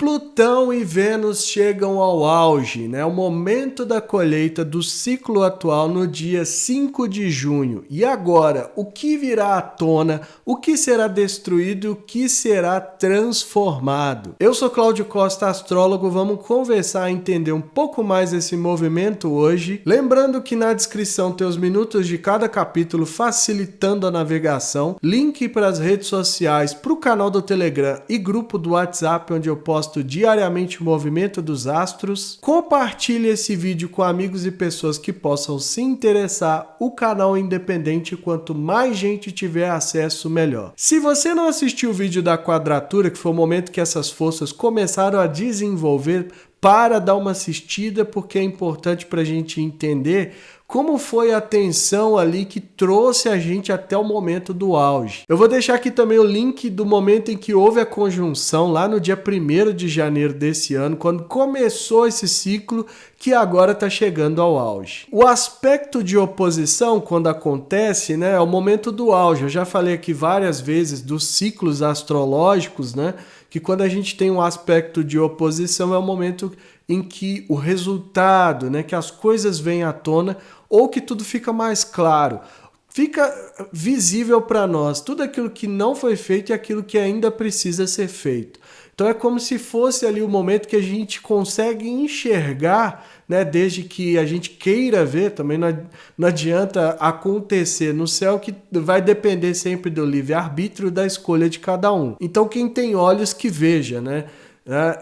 Plutão e Vênus chegam ao auge, né? O momento da colheita do ciclo atual no dia 5 de junho. E agora, o que virá à tona, o que será destruído e o que será transformado? Eu sou Cláudio Costa, astrólogo, vamos conversar e entender um pouco mais esse movimento hoje. Lembrando que na descrição tem os minutos de cada capítulo facilitando a navegação, link para as redes sociais, para o canal do Telegram e grupo do WhatsApp onde eu posto diariamente o movimento dos astros. Compartilhe esse vídeo com amigos e pessoas que possam se interessar. O canal é independente, quanto mais gente tiver acesso, melhor. Se você não assistiu o vídeo da quadratura, que foi o momento que essas forças começaram a desenvolver, para dar uma assistida, porque é importante para a gente entender como foi a tensão ali que trouxe a gente até o momento do auge. Eu vou deixar aqui também o link do momento em que houve a conjunção, lá no dia 1º de janeiro desse ano, quando começou esse ciclo que agora está chegando ao auge. O aspecto de oposição, quando acontece, né, é o momento do auge. Eu já falei aqui várias vezes dos ciclos astrológicos, né, que quando a gente tem um aspecto de oposição é o momento em que o resultado, né, que as coisas vêm à tona ou que tudo fica mais claro. Fica visível para nós tudo aquilo que não foi feito e aquilo que ainda precisa ser feito. Então é como se fosse ali o momento que a gente consegue enxergar, né, desde que a gente queira ver, também não adianta acontecer no céu, que vai depender sempre do livre-arbítrio, da escolha de cada um. Então quem tem olhos que veja, né?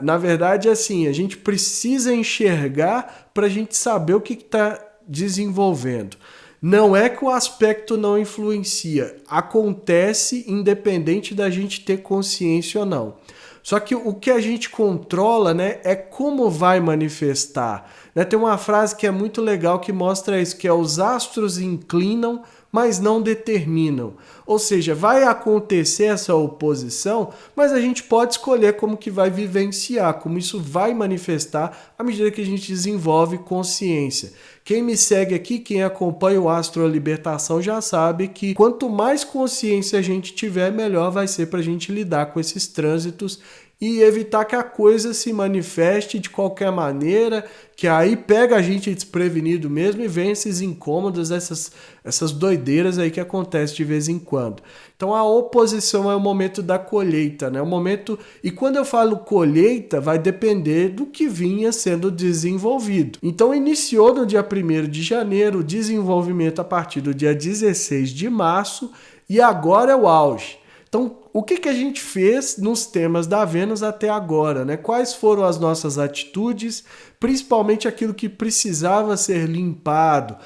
Na verdade, assim, a gente precisa enxergar para a gente saber o que está desenvolvendo. Não é que o aspecto não influencia, acontece independente da gente ter consciência ou não. Só que o que a gente controla, né, é como vai manifestar. Né? Tem uma frase que é muito legal que mostra isso, que é: os astros inclinam, mas não determinam. Ou seja, vai acontecer essa oposição, mas a gente pode escolher como que vai vivenciar, como isso vai manifestar à medida que a gente desenvolve consciência. Quem me segue aqui, quem acompanha o Astro Libertação já sabe que quanto mais consciência a gente tiver, melhor vai ser para a gente lidar com esses trânsitos e evitar que a coisa se manifeste de qualquer maneira, que aí pega a gente desprevenido mesmo e vem esses incômodos, essas doideiras aí que acontecem de vez em quando. Então a oposição é o momento da colheita, né? O momento, e quando eu falo colheita, vai depender do que vinha sendo desenvolvido. Então iniciou no dia 1º de janeiro, o desenvolvimento a partir do dia 16 de março e agora é o auge. Então, o que a gente fez nos temas da Vênus até agora, né? Quais foram as nossas atitudes, principalmente aquilo que precisava ser limpado,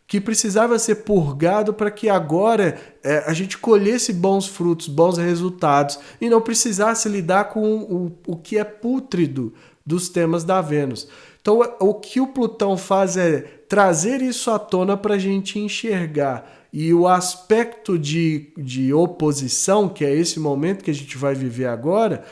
que precisava ser purgado para que agora a gente colhesse bons frutos, bons resultados e não precisasse lidar com o que é pútrido dos temas da Vênus. Então, o que o Plutão faz é trazer isso à tona para a gente enxergar. E o aspecto de oposição, que é esse momento que a gente vai viver agora,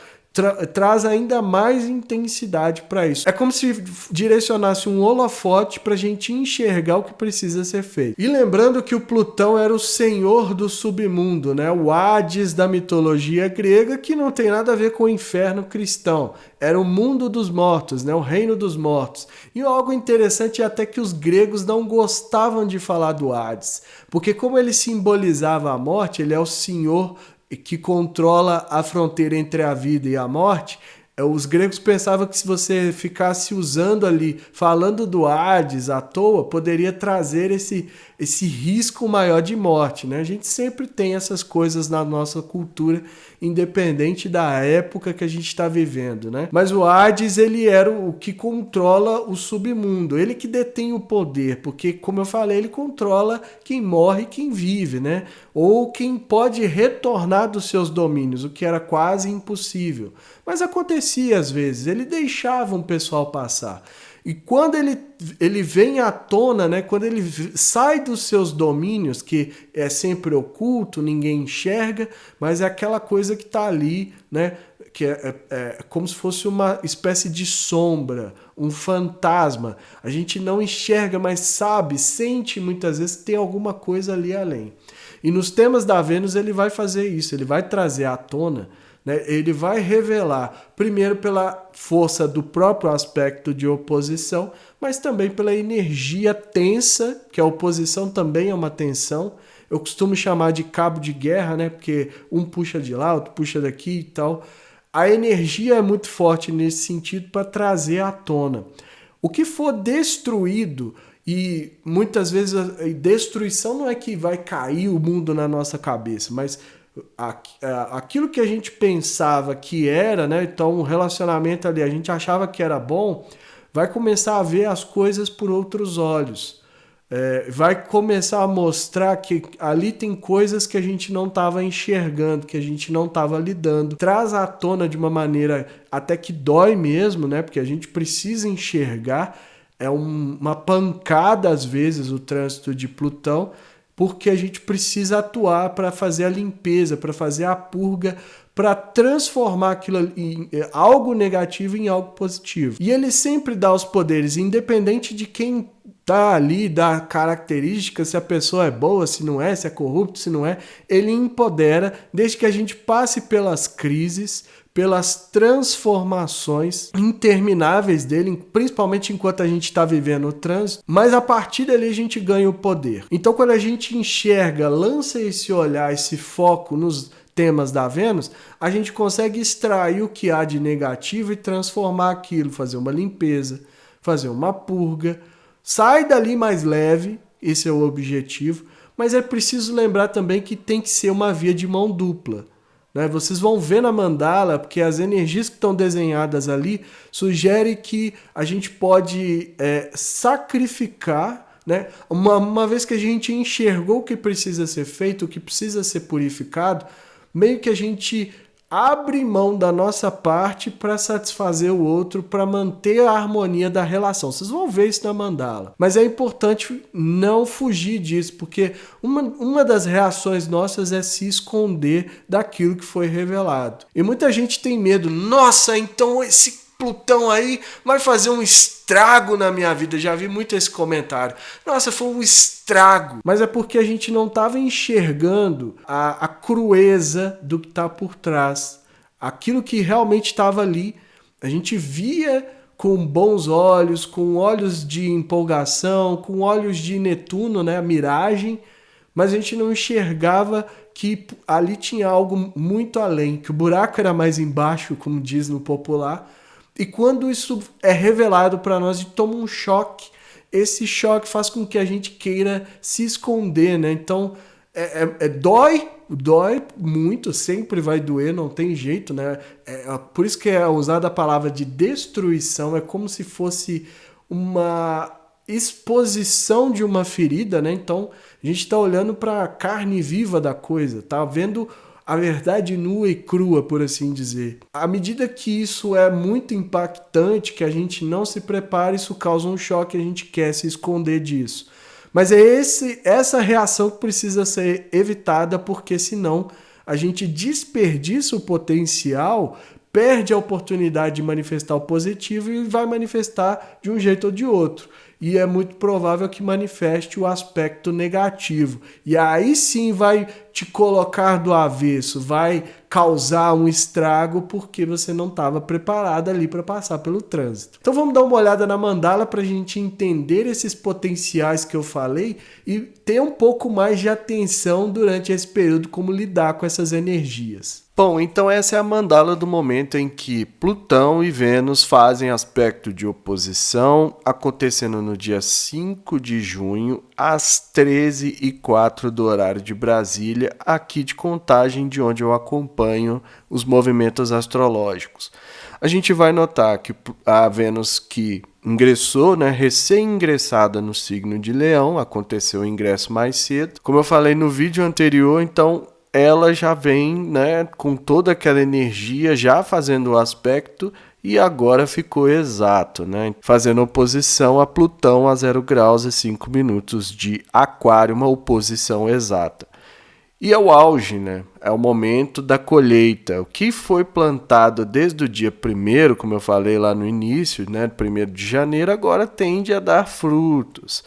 traz ainda mais intensidade para isso. É como se direcionasse um holofote para a gente enxergar o que precisa ser feito. E lembrando que o Plutão era o senhor do submundo, né? O Hades da mitologia grega, que não tem nada a ver com o inferno cristão. Era o mundo dos mortos, né? O reino dos mortos. E algo interessante é até que os gregos não gostavam de falar do Hades, porque como ele simbolizava a morte, ele é o senhor que controla a fronteira entre a vida e a morte. Os gregos pensavam que se você ficasse usando ali, falando do Hades à toa, poderia trazer esse risco maior de morte, né? A gente sempre tem essas coisas na nossa cultura, independente da época que a gente está vivendo, né? Mas o Hades, ele era o que controla o submundo, ele que detém o poder, porque, como eu falei, ele controla quem morre e quem vive, né? Ou quem pode retornar dos seus domínios, o que era quase impossível. Mas acontecia às vezes, ele deixava um pessoal passar. E quando ele vem à tona, né, quando ele sai dos seus domínios, que é sempre oculto, ninguém enxerga, mas é aquela coisa que está ali, né, que é como se fosse uma espécie de sombra, um fantasma. A gente não enxerga, mas sabe, sente muitas vezes que tem alguma coisa ali além. E nos temas da Vênus ele vai fazer isso, ele vai trazer à tona né? Ele vai revelar, primeiro pela força do próprio aspecto de oposição, mas também pela energia tensa, que a oposição também é uma tensão. Eu costumo chamar de cabo de guerra, né? Porque um puxa de lá, outro puxa daqui e tal. A energia é muito forte nesse sentido para trazer à tona. O que for destruído, e muitas vezes a destruição não é que vai cair o mundo na nossa cabeça, mas aquilo que a gente pensava que era, né? Então o relacionamento ali, a gente achava que era bom, vai começar a ver as coisas por outros olhos. Vai começar a mostrar que ali tem coisas que a gente não estava enxergando, que a gente não estava lidando. Traz à tona de uma maneira até que dói mesmo, né? Porque a gente precisa enxergar. É uma pancada, às vezes, o trânsito de Plutão, porque a gente precisa atuar para fazer a limpeza, para fazer a purga, para transformar aquilo em algo negativo em algo positivo. E ele sempre dá os poderes, independente de quem tá ali, da característica, se a pessoa é boa, se não é, se é corrupto, se não é, ele empodera, desde que a gente passe pelas crises, pelas transformações intermináveis dele, principalmente enquanto a gente está vivendo o trânsito, mas a partir dali a gente ganha o poder. Então quando a gente enxerga, lança esse olhar, esse foco nos temas da Vênus, a gente consegue extrair o que há de negativo e transformar aquilo, fazer uma limpeza, fazer uma purga, sai dali mais leve, esse é o objetivo, mas é preciso lembrar também que tem que ser uma via de mão dupla. Né? Vocês vão ver na mandala, porque as energias que estão desenhadas ali sugerem que a gente pode sacrificar, né? Uma vez que a gente enxergou o que precisa ser feito, o que precisa ser purificado, meio que a gente abre mão da nossa parte para satisfazer o outro, para manter a harmonia da relação. Vocês vão ver isso na mandala. Mas é importante não fugir disso, porque uma das reações nossas é se esconder daquilo que foi revelado. E muita gente tem medo. Nossa, então esse Plutão aí vai fazer um estrago na minha vida. Já vi muito esse comentário. Nossa, foi um estrago. Mas é porque a gente não estava enxergando a crueza do que está por trás. Aquilo que realmente estava ali, a gente via com bons olhos, com olhos de empolgação, com olhos de Netuno, né, a miragem, mas a gente não enxergava que ali tinha algo muito além, que o buraco era mais embaixo, como diz no popular. E quando isso é revelado para nós, a gente toma um choque. Esse choque faz com que a gente queira se esconder, né? Então, dói muito, sempre vai doer, não tem jeito, né? Por isso que é usada a palavra de destruição, é como se fosse uma exposição de uma ferida, né? Então, a gente está olhando para a carne viva da coisa, tá vendo a verdade nua e crua, por assim dizer. À medida que isso é muito impactante, que a gente não se prepara, isso causa um choque, a gente quer se esconder disso. Mas é essa reação que precisa ser evitada, porque senão a gente desperdiça o potencial, perde a oportunidade de manifestar o positivo e vai manifestar de um jeito ou de outro. E é muito provável que manifeste o aspecto negativo. E aí sim vai te colocar do avesso, vai causar um estrago porque você não estava preparado ali para passar pelo trânsito. Então vamos dar uma olhada na mandala para a gente entender esses potenciais que eu falei e ter um pouco mais de atenção durante esse período, como lidar com essas energias. Bom, então essa é a mandala do momento em que Plutão e Vênus fazem aspecto de oposição, acontecendo no dia 5 de junho, às 13h04 do horário de Brasília, aqui de Contagem, de onde eu acompanho os movimentos astrológicos. A gente vai notar que a Vênus que ingressou, né, recém-ingressada no signo de Leão, aconteceu o ingresso mais cedo. Como eu falei no vídeo anterior, então ela já vem, né, com toda aquela energia, já fazendo o aspecto, e agora ficou exato, né, fazendo oposição a Plutão a 0 graus e 5 minutos de Aquário, uma oposição exata. E é o auge, né? É o momento da colheita. O que foi plantado desde o dia 1º, como eu falei lá no início, né, 1º de janeiro, agora tende a dar frutos.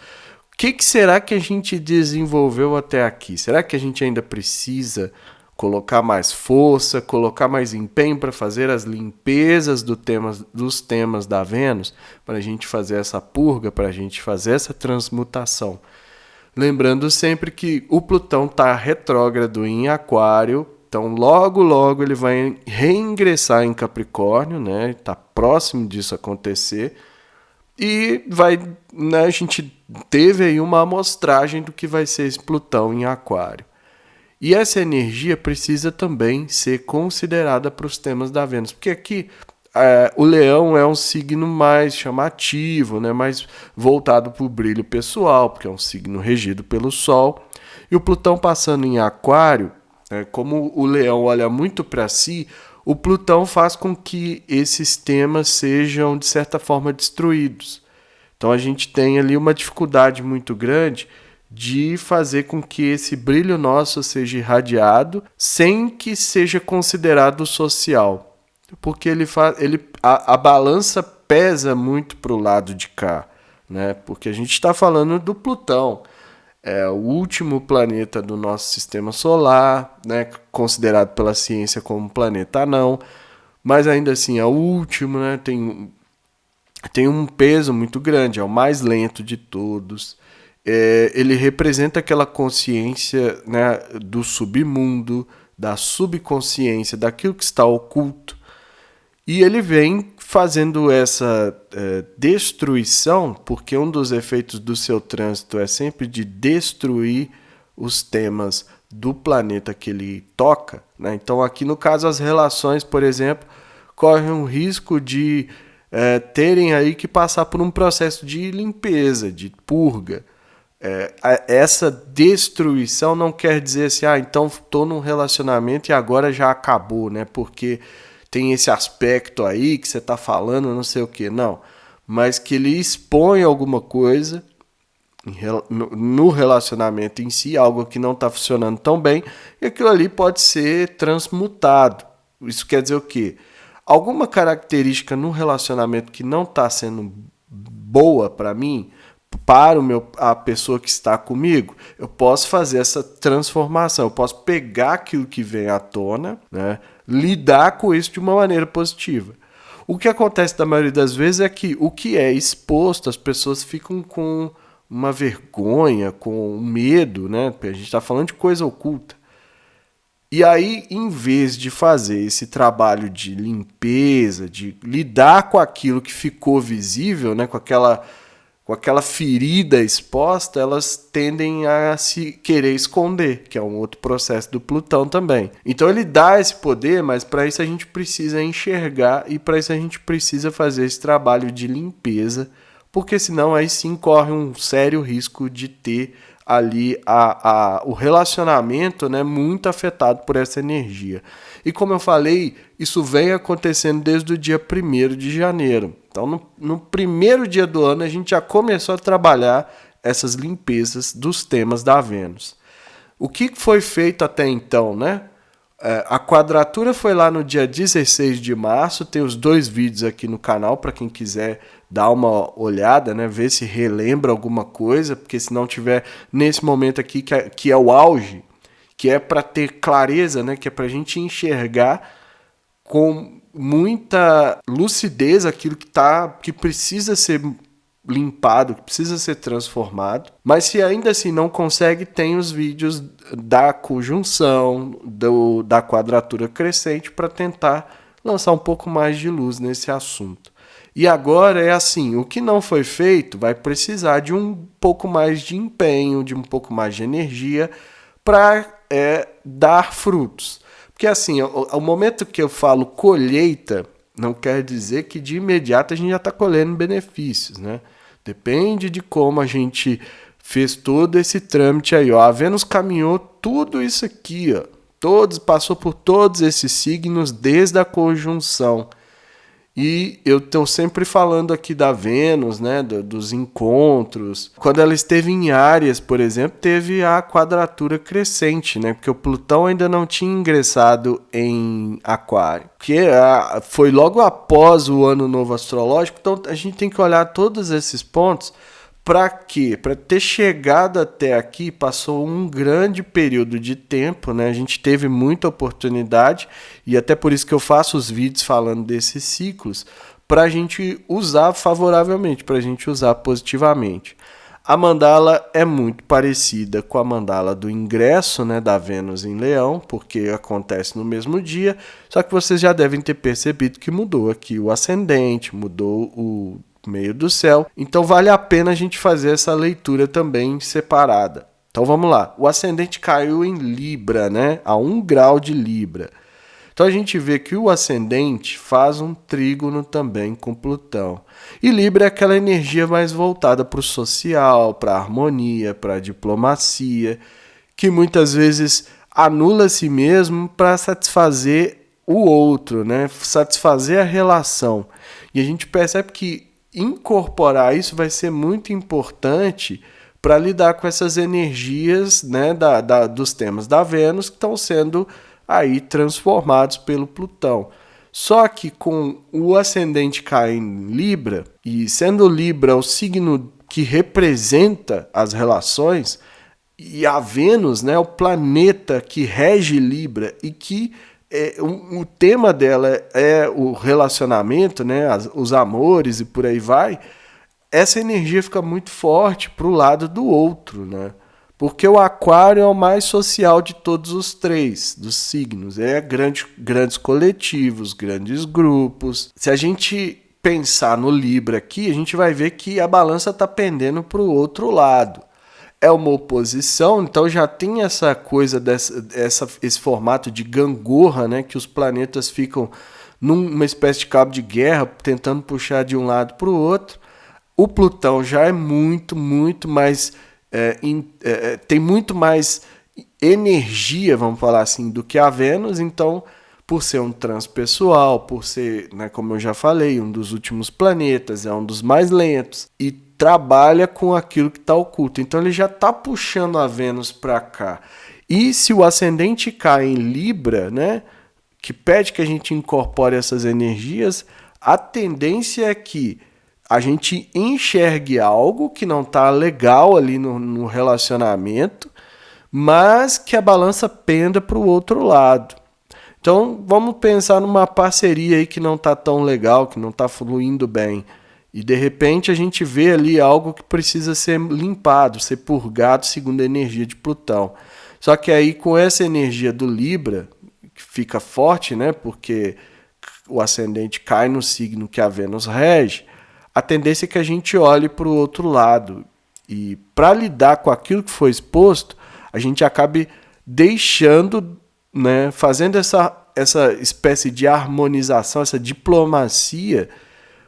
O que será que a gente desenvolveu até aqui? Será que a gente ainda precisa colocar mais força, colocar mais empenho para fazer as limpezas dos temas da Vênus, para a gente fazer essa purga, para a gente fazer essa transmutação. Lembrando sempre que o Plutão está retrógrado em Aquário, então logo ele vai reingressar em Capricórnio, né? Está próximo disso acontecer. E vai, né, a gente teve aí uma amostragem do que vai ser esse Plutão em Aquário. E essa energia precisa também ser considerada para os temas da Vênus, porque aqui o Leão é um signo mais chamativo, né, mais voltado para o brilho pessoal, porque é um signo regido pelo Sol. E o Plutão passando em Aquário, como o Leão olha muito para si, o Plutão faz com que esses temas sejam, de certa forma, destruídos. Então a gente tem ali uma dificuldade muito grande de fazer com que esse brilho nosso seja irradiado sem que seja considerado social. Porque a balança pesa muito para o lado de cá, né? Porque a gente está falando do Plutão. É o último planeta do nosso sistema solar, né, considerado pela ciência como planeta anão, mas ainda assim é o último, né, tem um peso muito grande, é o mais lento de todos. Ele representa aquela consciência, né, do submundo, da subconsciência, daquilo que está oculto. E ele vem fazendo essa destruição, porque um dos efeitos do seu trânsito é sempre de destruir os temas do planeta que ele toca, né? Então aqui no caso as relações, por exemplo, correm um risco de terem aí que passar por um processo de limpeza, de purga. Essa destruição não quer dizer assim, então estou num relacionamento e agora já acabou, né? Porque tem esse aspecto aí que você está falando, não sei o que, não. Mas que ele expõe alguma coisa no relacionamento em si, algo que não está funcionando tão bem, e aquilo ali pode ser transmutado. Isso quer dizer o quê? Alguma característica no relacionamento que não está sendo boa para mim, para a pessoa que está comigo, eu posso fazer essa transformação, eu posso pegar aquilo que vem à tona, né, lidar com isso de uma maneira positiva. O que acontece da maioria das vezes é que o que é exposto, as pessoas ficam com uma vergonha, com medo, né? A gente está falando de coisa oculta. E aí, em vez de fazer esse trabalho de limpeza, de lidar com aquilo que ficou visível, né, com aquela ferida exposta, elas tendem a se querer esconder, que é um outro processo do Plutão também. Então ele dá esse poder, mas para isso a gente precisa enxergar e para isso a gente precisa fazer esse trabalho de limpeza, porque senão aí sim corre um sério risco de ter ali o relacionamento, né, muito afetado por essa energia. E como eu falei, isso vem acontecendo desde o dia 1º de janeiro. Então, no primeiro dia do ano, a gente já começou a trabalhar essas limpezas dos temas da Vênus. O que foi feito até então, né? A quadratura foi lá no dia 16 de março, tem os 2 vídeos aqui no canal para quem quiser dar uma olhada, né? Ver se relembra alguma coisa, porque se não tiver nesse momento aqui, que é o auge, que é para ter clareza, né? Que é para a gente enxergar com muita lucidez aquilo que precisa ser limpado, que precisa ser transformado. Mas se ainda assim não consegue, tem os vídeos da conjunção, da quadratura crescente para tentar lançar um pouco mais de luz nesse assunto. E agora é assim, o que não foi feito vai precisar de um pouco mais de empenho, de um pouco mais de energia para dar frutos. Porque assim, ao momento que eu falo colheita, não quer dizer que de imediato a gente já está colhendo benefícios, né? Depende de como a gente fez todo esse trâmite aí, ó. A Vênus caminhou tudo isso aqui, ó. Passou por todos esses signos desde a conjunção. E eu estou sempre falando aqui da Vênus, né, dos encontros. Quando ela esteve em Áries, por exemplo, teve a quadratura crescente, né, porque o Plutão ainda não tinha ingressado em Aquário. Que foi logo após o Ano Novo Astrológico, então a gente tem que olhar todos esses pontos Para quê? Para ter chegado até aqui, passou um grande período de tempo, né? A gente teve muita oportunidade, e até por isso que eu faço os vídeos falando desses ciclos, para a gente usar favoravelmente, para a gente usar positivamente. A mandala é muito parecida com a mandala do ingresso, né, da Vênus em Leão, porque acontece no mesmo dia, só que vocês já devem ter percebido que mudou aqui o ascendente, mudou o meio do céu, então vale a pena a gente fazer essa leitura também separada. Então vamos lá, o ascendente caiu em Libra, né, a 1 grau de Libra. Então a gente vê que o ascendente faz um trígono também com Plutão. E Libra é aquela energia mais voltada para o social, para a harmonia, para a diplomacia, que muitas vezes anula a si mesmo para satisfazer o outro, né? Satisfazer a relação. E a gente percebe que incorporar isso vai ser muito importante para lidar com essas energias, né, dos temas da Vênus que estão sendo aí transformados pelo Plutão. Só que com o ascendente cair em Libra, e sendo Libra o signo que representa as relações, e a Vênus, né, o planeta que rege Libra e que o tema dela é o relacionamento, né, os amores e por aí vai, essa energia fica muito forte para o lado do outro, né? Porque o aquário é o mais social de todos os três, dos signos. É grandes coletivos, grandes grupos. Se a gente pensar no Libra aqui, a gente vai ver que a balança está pendendo para o outro lado. É uma oposição, então já tem essa coisa, esse formato de gangorra, né, que os planetas ficam numa espécie de cabo de guerra, tentando puxar de um lado para o outro. O Plutão já é muito mais... tem muito mais energia, vamos falar assim, do que a Vênus, então, por ser um transpessoal, por ser, né, como eu já falei, um dos últimos planetas, é um dos mais lentos, e trabalha com aquilo que está oculto. Então ele já está puxando a Vênus para cá. E se o ascendente cai em Libra, né, que pede que a gente incorpore essas energias, a tendência é que a gente enxergue algo que não está legal ali no relacionamento, mas que a balança penda para o outro lado. Então, vamos pensar numa parceria aí que não está tão legal, que não está fluindo bem. E, de repente, a gente vê ali algo que precisa ser limpado, ser purgado segundo a energia de Plutão. Só que aí, com essa energia do Libra, que fica forte, né? Porque o ascendente cai no signo que a Vênus rege, a tendência é que a gente olhe para o outro lado. E para lidar com aquilo que foi exposto, a gente acabe deixando, né, fazendo essa espécie de harmonização, essa diplomacia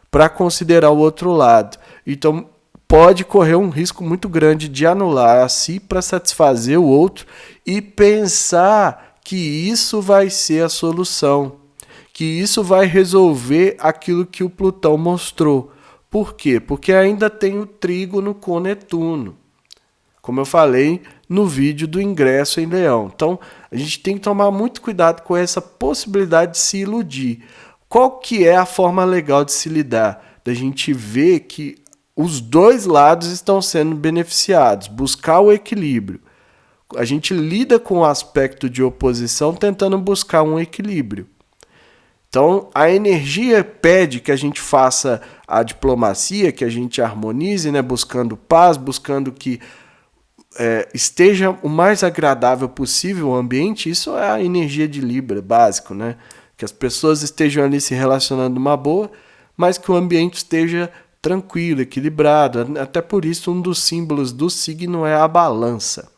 para considerar o outro lado. Então, pode correr um risco muito grande de anular a si para satisfazer o outro e pensar que isso vai ser a solução, que isso vai resolver aquilo que o Plutão mostrou. Por quê? Porque ainda tem o trígono com Netuno, como eu falei no vídeo do ingresso em Leão. Então, a gente tem que tomar muito cuidado com essa possibilidade de se iludir. Qual que é a forma legal de se lidar? Da gente ver que os dois lados estão sendo beneficiados, buscar o equilíbrio. A gente lida com o aspecto de oposição tentando buscar um equilíbrio. Então, a energia pede que a gente faça a diplomacia, que a gente harmonize, né, buscando paz, buscando que esteja o mais agradável possível o ambiente. Isso é a energia de Libra, básico, né? Que as pessoas estejam ali se relacionando numa boa, mas que o ambiente esteja tranquilo, equilibrado. Até por isso, um dos símbolos do signo é a balança.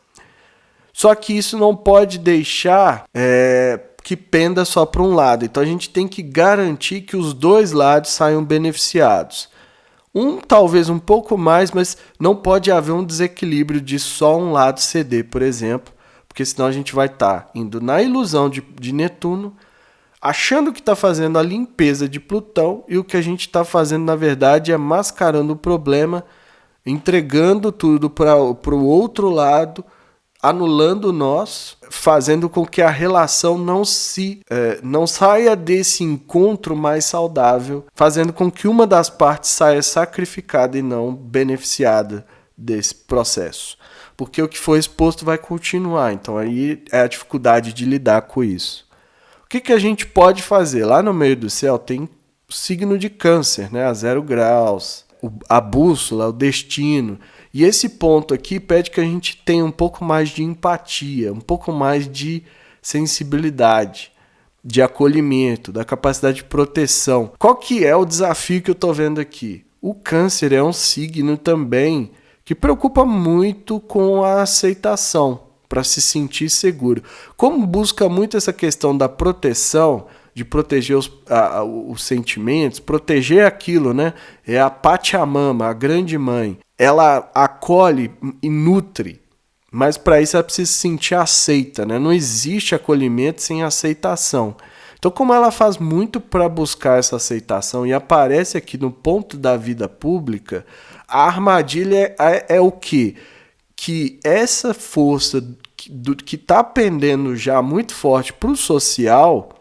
Só que isso não pode deixar que penda só para um lado. Então a gente tem que garantir que os dois lados saiam beneficiados. Talvez um pouco mais, mas não pode haver um desequilíbrio de só um lado ceder, por exemplo, porque senão a gente vai estar indo na ilusão de Netuno, achando que está fazendo a limpeza de Plutão, e o que a gente está fazendo, na verdade, é mascarando o problema, entregando tudo para o outro lado, anulando nós, fazendo com que a relação não saia desse encontro mais saudável, fazendo com que uma das partes saia sacrificada e não beneficiada desse processo. Porque o que foi exposto vai continuar, então aí é a dificuldade de lidar com isso. O que a gente pode fazer? Lá no meio do céu tem o signo de Câncer, né? A 0 graus, a bússola, o destino. E esse ponto aqui pede que a gente tenha um pouco mais de empatia, um pouco mais de sensibilidade, de acolhimento, da capacidade de proteção. Qual que é o desafio que eu estou vendo aqui? O Câncer é um signo também que preocupa muito com a aceitação, para se sentir seguro. Como busca muito essa questão da proteção, de proteger os sentimentos, proteger aquilo, né? É a Pachamama, a grande mãe. Ela acolhe e nutre, mas para isso ela precisa se sentir aceita, né? Não existe acolhimento sem aceitação. Então, como ela faz muito para buscar essa aceitação e aparece aqui no ponto da vida pública, a armadilha é o quê? Que essa força que está pendendo já muito forte para o social,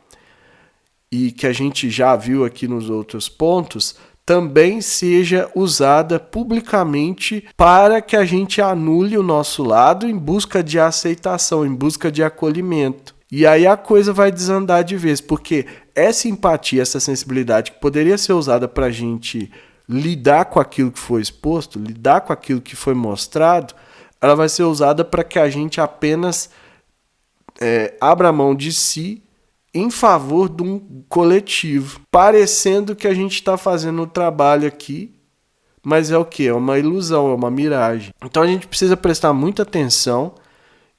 e que a gente já viu aqui nos outros pontos, também seja usada publicamente para que a gente anule o nosso lado em busca de aceitação, em busca de acolhimento. E aí a coisa vai desandar de vez, porque essa empatia, essa sensibilidade que poderia ser usada para a gente lidar com aquilo que foi exposto, lidar com aquilo que foi mostrado, ela vai ser usada para que a gente apenas abra mão de si em favor de um coletivo, parecendo que a gente está fazendo o trabalho aqui, mas é o quê? É uma ilusão, é uma miragem. Então a gente precisa prestar muita atenção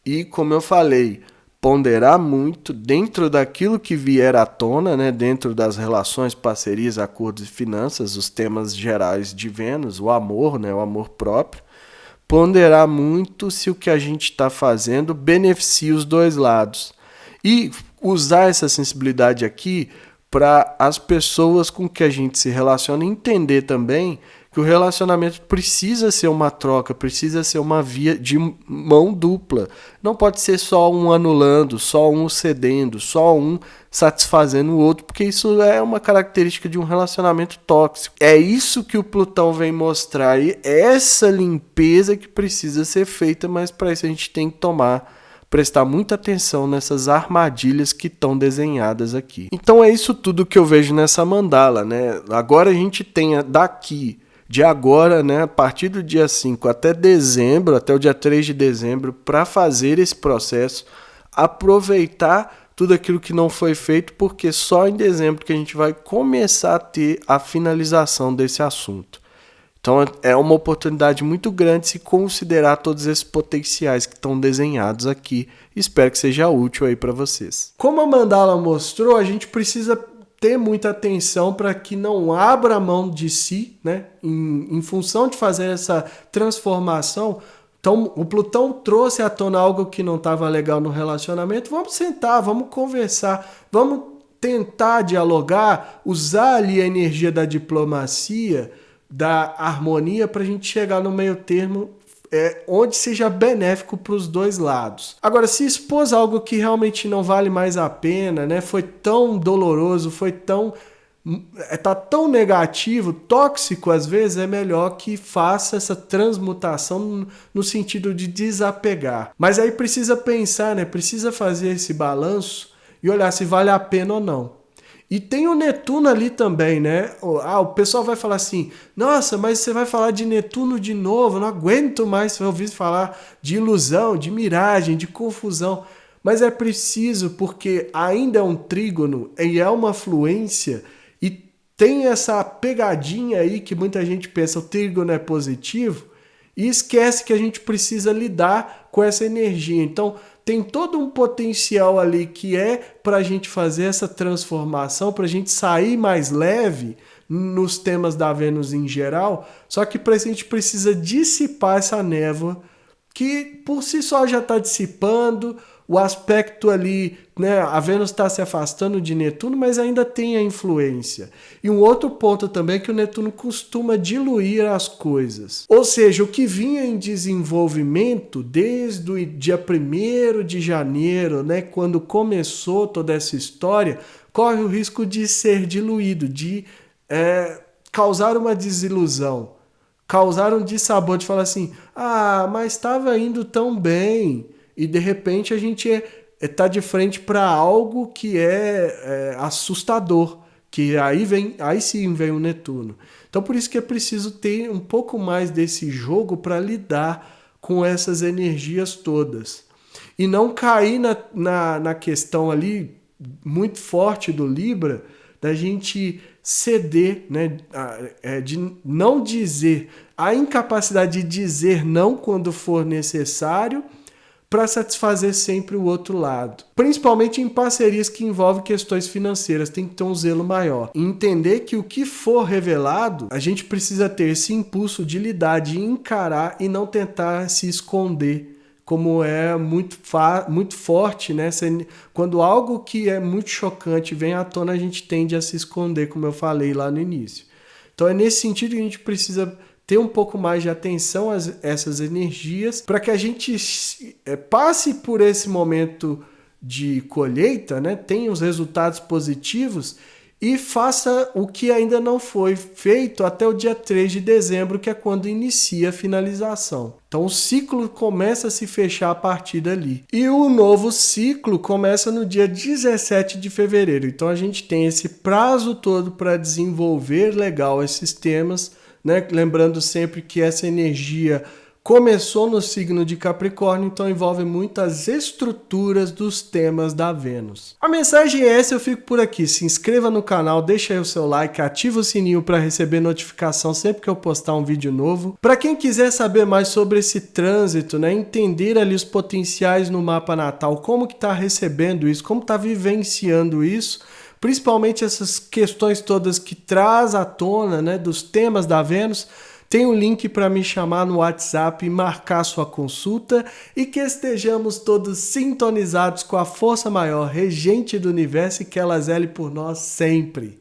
e, como eu falei, ponderar muito dentro daquilo que vier à tona, né? Dentro das relações, parcerias, acordos e finanças, os temas gerais de Vênus, o amor, né? O amor próprio. Ponderar muito se o que a gente está fazendo beneficia os dois lados. E usar essa sensibilidade aqui para as pessoas com que a gente se relaciona entender também que o relacionamento precisa ser uma troca, precisa ser uma via de mão dupla. Não pode ser só um anulando, só um cedendo, só um satisfazendo o outro, porque isso é uma característica de um relacionamento tóxico. É isso que o Plutão vem mostrar, e essa limpeza que precisa ser feita, mas para isso a gente tem que prestar muita atenção nessas armadilhas que estão desenhadas aqui. Então é isso tudo que eu vejo nessa mandala, né? Agora a gente tem de agora, né, a partir do dia 5 até dezembro, até o dia 3 de dezembro, para fazer esse processo, aproveitar tudo aquilo que não foi feito, porque só em dezembro que a gente vai começar a ter a finalização desse assunto. Então é uma oportunidade muito grande se considerar todos esses potenciais que estão desenhados aqui. Espero que seja útil aí para vocês. Como a mandala mostrou, a gente precisa ter muita atenção para que não abra mão de si, né? Em função de fazer essa transformação. Então o Plutão trouxe à tona algo que não estava legal no relacionamento. Vamos sentar, vamos conversar, vamos tentar dialogar, usar ali a energia da diplomacia, da harmonia, para a gente chegar no meio termo onde seja benéfico para os dois lados. Agora, se expôs algo que realmente não vale mais a pena, né? Foi tão doloroso, tá tão negativo, tóxico às vezes, é melhor que faça essa transmutação no sentido de desapegar. Mas aí precisa pensar, né? Precisa fazer esse balanço e olhar se vale a pena ou não. E tem o Netuno ali também, né? O pessoal vai falar assim, nossa, mas você vai falar de Netuno de novo, eu não aguento mais ouvir falar de ilusão, de miragem, de confusão. Mas é preciso, porque ainda é um trígono e é uma fluência, e tem essa pegadinha aí que muita gente pensa, o trígono é positivo, e esquece que a gente precisa lidar com essa energia. Então, tem todo um potencial ali que é para a gente fazer essa transformação, para a gente sair mais leve nos temas da Vênus em geral, só que para isso a gente precisa dissipar essa névoa que por si só já está dissipando, o aspecto ali, né, a Vênus está se afastando de Netuno, mas ainda tem a influência. E um outro ponto também é que o Netuno costuma diluir as coisas. Ou seja, o que vinha em desenvolvimento desde o dia 1º de janeiro, né, quando começou toda essa história, corre o risco de ser diluído, de causar uma desilusão, causar um dissabor, de falar assim, mas estava indo tão bem, e de repente a gente está de frente para algo que é assustador, que aí sim vem o Netuno. Então por isso que é preciso ter um pouco mais desse jogo para lidar com essas energias todas. E não cair na questão ali muito forte do Libra, da gente ceder, né? De não dizer, a incapacidade de dizer não quando for necessário, para satisfazer sempre o outro lado. Principalmente em parcerias que envolvem questões financeiras, tem que ter um zelo maior. E entender que o que for revelado, a gente precisa ter esse impulso de lidar, de encarar e não tentar se esconder, como é muito forte, né? Quando algo que é muito chocante vem à tona, a gente tende a se esconder, como eu falei lá no início. Então é nesse sentido que a gente precisa ter um pouco mais de atenção a essas energias, para que a gente passe por esse momento de colheita, né? Tenha os resultados positivos e faça o que ainda não foi feito até o dia 3 de dezembro, que é quando inicia a finalização. Então o ciclo começa a se fechar a partir dali. E o novo ciclo começa no dia 17 de fevereiro. Então a gente tem esse prazo todo para desenvolver legal esses temas, né? Lembrando sempre que essa energia começou no signo de Capricórnio, então envolve muitas estruturas dos temas da Vênus. A mensagem é essa, eu fico por aqui. Se inscreva no canal, deixa aí o seu like, ativa o sininho para receber notificação sempre que eu postar um vídeo novo. Para quem quiser saber mais sobre esse trânsito, né, entender ali os potenciais no mapa natal, como que está recebendo isso, como está vivenciando isso, principalmente essas questões todas que traz à tona, né, dos temas da Vênus, tem um link para me chamar no WhatsApp e marcar sua consulta, e que estejamos todos sintonizados com a força maior, regente do universo, e que ela zele por nós sempre.